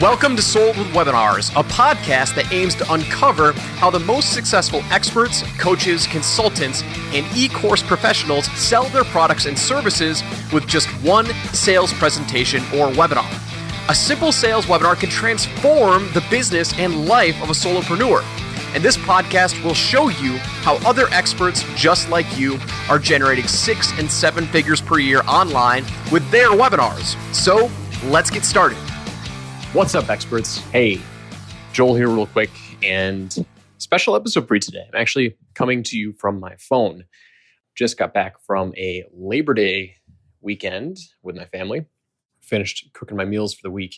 Welcome to Sold with Webinars, a podcast that aims to uncover how the most successful experts, coaches, consultants, and e-course professionals sell their products and services with just one sales presentation or webinar. A simple sales webinar can transform the business and life of a solopreneur. And this podcast will show you how other experts just like you are generating 6 and 7 figures per year online with their webinars. So let's get started. What's up, experts? Hey, Joel here real quick, and special episode for you today. I'm actually coming to you from my phone. Just got back from a Labor Day weekend with my family. Finished cooking my meals for the week,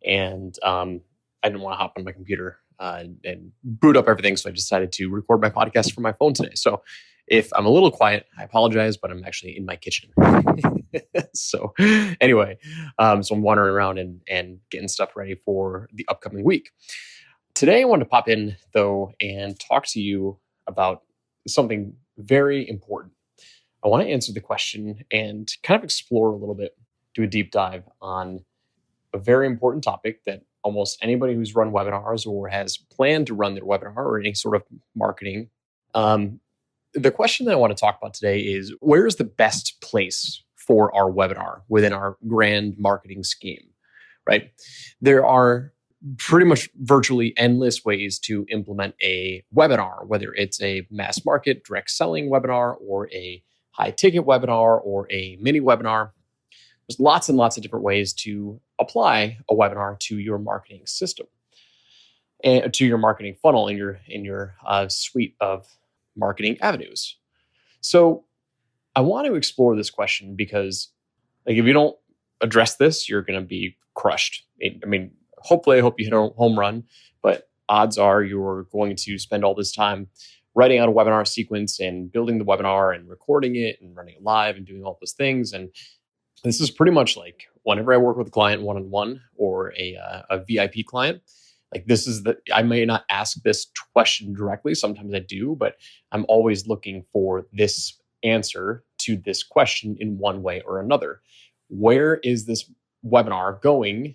and I didn't want to hop on my computer and boot up everything, so I decided to record my podcast from my phone today. So if I'm a little quiet, I apologize, but I'm actually in my kitchen. So anyway, so I'm wandering around and getting stuff ready for the upcoming week. Today, I wanted to pop in, though, and talk to you about something very important. I want to answer the question and kind of explore a little bit, do a deep dive on a very important topic that almost anybody who's run webinars or has planned to run their webinar or any sort of marketing. The question that I want to talk about today is, where is the best place for our webinar within our grand marketing scheme, right? There are pretty much virtually endless ways to implement a webinar, whether it's a mass market direct selling webinar or a high ticket webinar or a mini webinar. There's lots and lots of different ways to apply a webinar to your marketing system and to your marketing funnel in your suite of marketing avenues. So I want to explore this question because, like, if you don't address this, you're going to be crushed. I mean, hopefully, I hope you hit a home run, but odds are you're going to spend all this time writing out a webinar sequence and building the webinar and recording it and running it live and doing all those things. And this is pretty much like whenever I work with a client one-on-one or a VIP client, like this is I may not ask this question directly. Sometimes I do, but I'm always looking for this answer to this question in one way or another. Where is this webinar going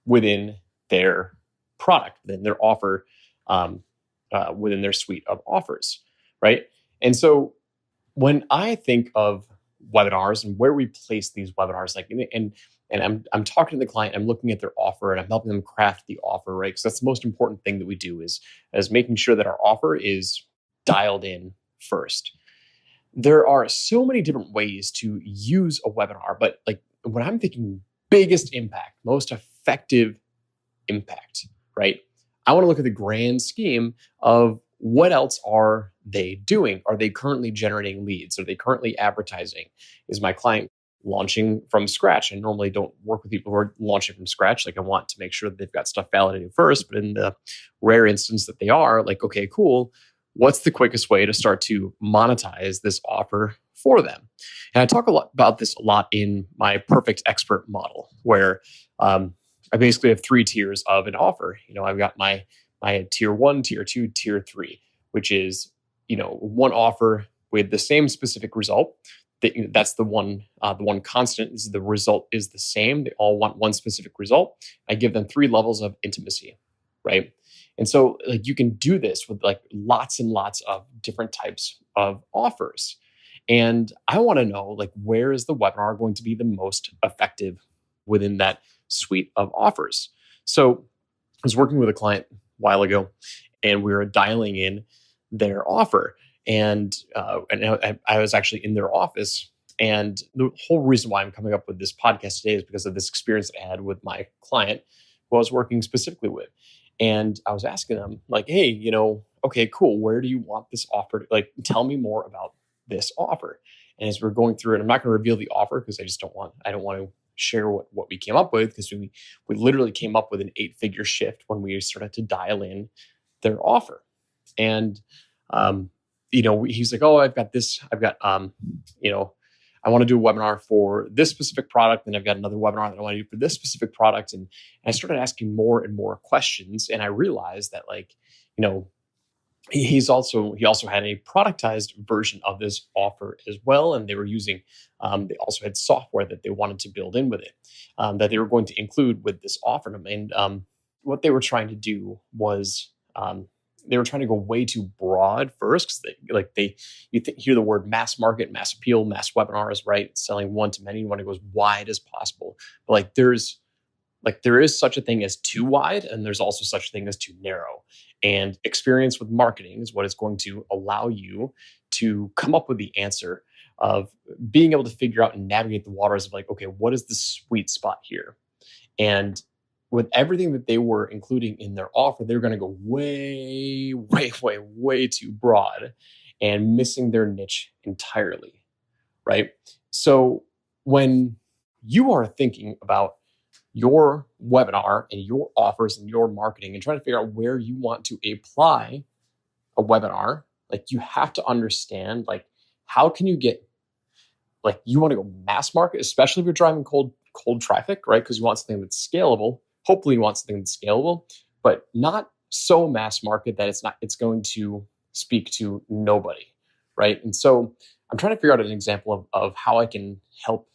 within their product, within their offer, within their suite of offers, right? And so when I think of webinars and where we place these webinars, like, and I'm talking to the client, I'm looking at their offer and I'm helping them craft the offer, right? Because that's the most important thing that we do is making sure that our offer is dialed in first. There are so many different ways to use a webinar, but like when I'm thinking biggest impact, most effective impact, right? I want to look at the grand scheme of what else are they doing? Are they currently generating leads? Are they currently advertising? Is my client launching from scratch? I normally don't work with people who are launching from scratch. Like, I want to make sure that they've got stuff validated first, but in the rare instance that they are, like, okay, cool. What's the quickest way to start to monetize this offer for them? And I talk a lot about this a lot in my Perfect Expert model, where I basically have 3 tiers of an offer. You know, I've got my tier 1, tier 2, tier 3, which is, one offer with the same specific result. That's the one constant is the result is the same. They all want one specific result. I give them 3 levels of intimacy, right? And so, like, you can do this with like lots and lots of different types of offers. And I want to know, like, where is the webinar going to be the most effective within that suite of offers? So I was working with a client a while ago, and we were dialing in their offer. And I was actually in their office. And the whole reason why I'm coming up with this podcast today is because of this experience that I had with my client who I was working specifically with. And I was asking them, like, hey, okay, cool. Where do you want this offer? Like, tell me more about this offer. And as we're going through it, I'm not going to reveal the offer because I don't want to share what we came up with, because we literally came up with an 8-figure shift when we started to dial in their offer. And, he's like, oh, I've got I want to do a webinar for this specific product, and I've got another webinar that I want to do for this specific product. And I started asking more and more questions, and I realized that, like, he also had a productized version of this offer as well, and they were using they also had software that they wanted to build in with it, that they were going to include with this offer. And what they were trying to do was they were trying to go way too broad first, because hear the word mass market, mass appeal, mass webinars, right? Selling one to many. You want to go as wide as possible, but there is such a thing as too wide, and there's also such a thing as too narrow. And experience with marketing is what is going to allow you to come up with the answer of being able to figure out and navigate the waters of, like, okay, what is the sweet spot here? And with everything that they were including in their offer, they're going to go way, way, way, way too broad and missing their niche entirely, right? So when you are thinking about your webinar and your offers and your marketing and trying to figure out where you want to apply a webinar, like, you have to understand, like, how can you get, like, you want to go mass market, especially if you're driving cold traffic, right? Because you want something that's scalable. Hopefully you want something that's scalable, but not so mass market that it's going to speak to nobody, right? And so I'm trying to figure out an example of how I can help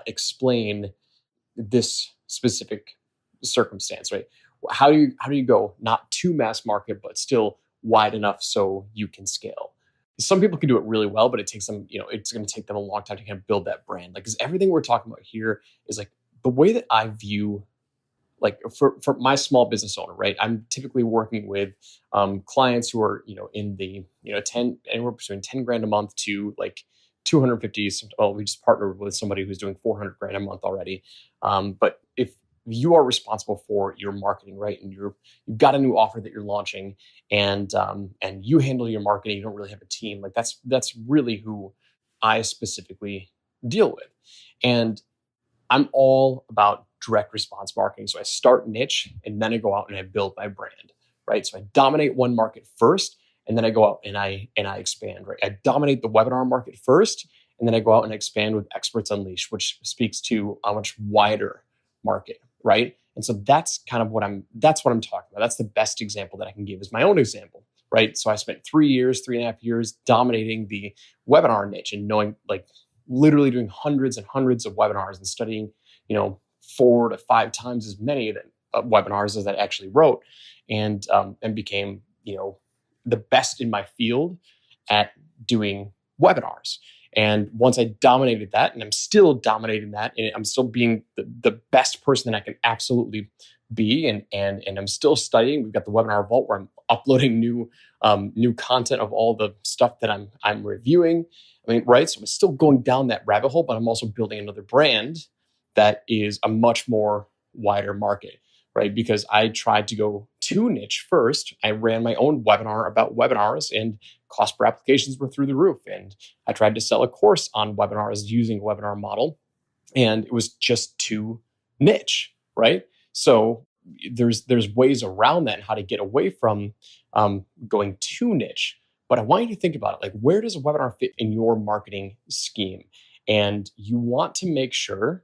explain this specific circumstance, right? How do you go not too mass market, but still wide enough so you can scale? Some people can do it really well, but it takes them, it's going to take them a long time to kind of build that brand. Like, because everything we're talking about here is, like, the way that I view, like, for my small business owner, right? I'm typically working with clients who are, in the, anywhere between 10 grand a month to like 250. Well, we just partnered with somebody who's doing 400 grand a month already. But if you are responsible for your marketing, right, and you've got a new offer that you're launching, and you handle your marketing, you don't really have a team. Like, that's really who I specifically deal with, and I'm all about direct response marketing. So I start niche, and then I go out and I build my brand, right? So I dominate one market first, and then I go out and I expand, right? I dominate the webinar market first, and then I go out and expand with Experts Unleashed, which speaks to a much wider market, right? And so that's kind of what I'm talking about. That's the best example that I can give, is my own example, right? So I spent 3.5 years dominating the webinar niche and knowing, like, literally doing hundreds and hundreds of webinars and studying, 4 to 5 times as many webinars as I actually wrote, and became, the best in my field at doing webinars. And once I dominated that, and I'm still dominating that, and I'm still being the best person that I can absolutely be, and I'm still studying. We've got the Webinar Vault where I'm uploading new content of all the stuff that I'm reviewing. I mean, right? So I'm still going down that rabbit hole, but I'm also building another brand that is a much more wider market, right? Because I tried to go too niche first. I ran my own webinar about webinars, and cost per applications were through the roof. And I tried to sell a course on webinars using a webinar model, and it was just too niche, right? So there's ways around that and how to get away from going too niche. But I want you to think about it. Like, where does a webinar fit in your marketing scheme? And you want to make sure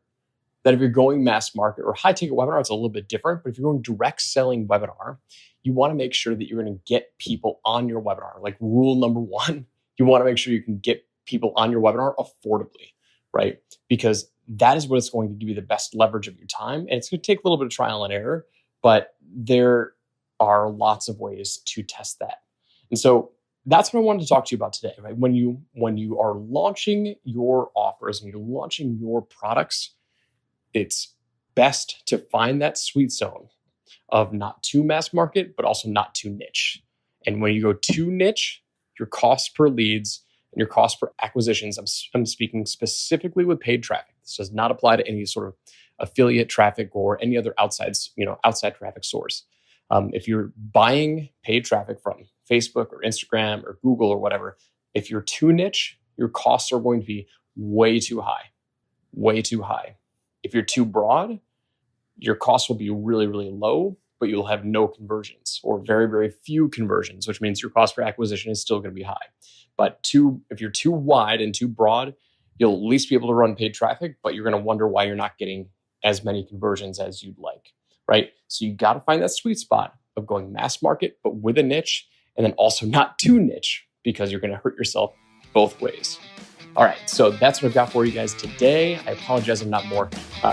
that if you're going mass market or high ticket webinar, it's a little bit different. But if you're going direct selling webinar, you want to make sure that you're going to get people on your webinar. Like, rule number 1, you want to make sure you can get people on your webinar affordably, right? Because that is what is going to give you the best leverage of your time. And it's going to take a little bit of trial and error, but there are lots of ways to test that. And so that's what I wanted to talk to you about today, right? When you are launching your offers and you're launching your products, it's best to find that sweet zone of not too mass market, but also not too niche. And when you go too niche, your cost per leads and your cost per acquisitions, I'm speaking specifically with paid traffic. This does not apply to any sort of affiliate traffic or any other outside traffic source. If you're buying paid traffic from Facebook or Instagram or Google or whatever, if you're too niche, your costs are going to be way too high, way too high. If you're too broad, your costs will be really, really low, but you'll have no conversions or very, very few conversions, which means your cost per acquisition is still going to be high. But if you're too wide and too broad, you'll at least be able to run paid traffic, but you're going to wonder why you're not getting as many conversions as you'd like, right? So you got to find that sweet spot of going mass market, but with a niche, and then also not too niche because you're going to hurt yourself both ways. All right, so that's what I've got for you guys today. I apologize I'm not more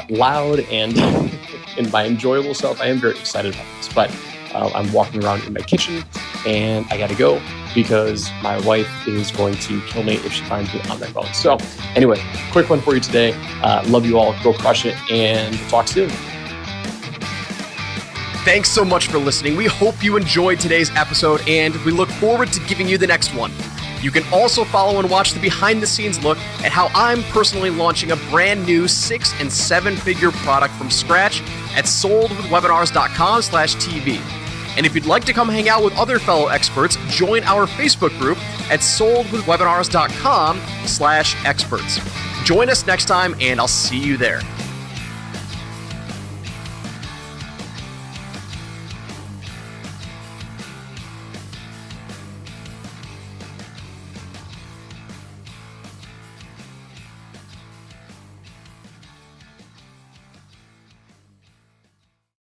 loud and in my enjoyable self. I am very excited about this, but I'm walking around in my kitchen and I got to go because my wife is going to kill me if she finds me on my phone. So anyway, quick one for you today. Love you all. Go crush it, and we'll talk soon. Thanks so much for listening. We hope you enjoyed today's episode, and we look forward to giving you the next one. You can also follow and watch the behind-the-scenes look at how I'm personally launching a brand new 6- and 7-figure product from scratch at soldwithwebinars.com/TV. And if you'd like to come hang out with other fellow experts, join our Facebook group at soldwithwebinars.com/experts. Join us next time, and I'll see you there.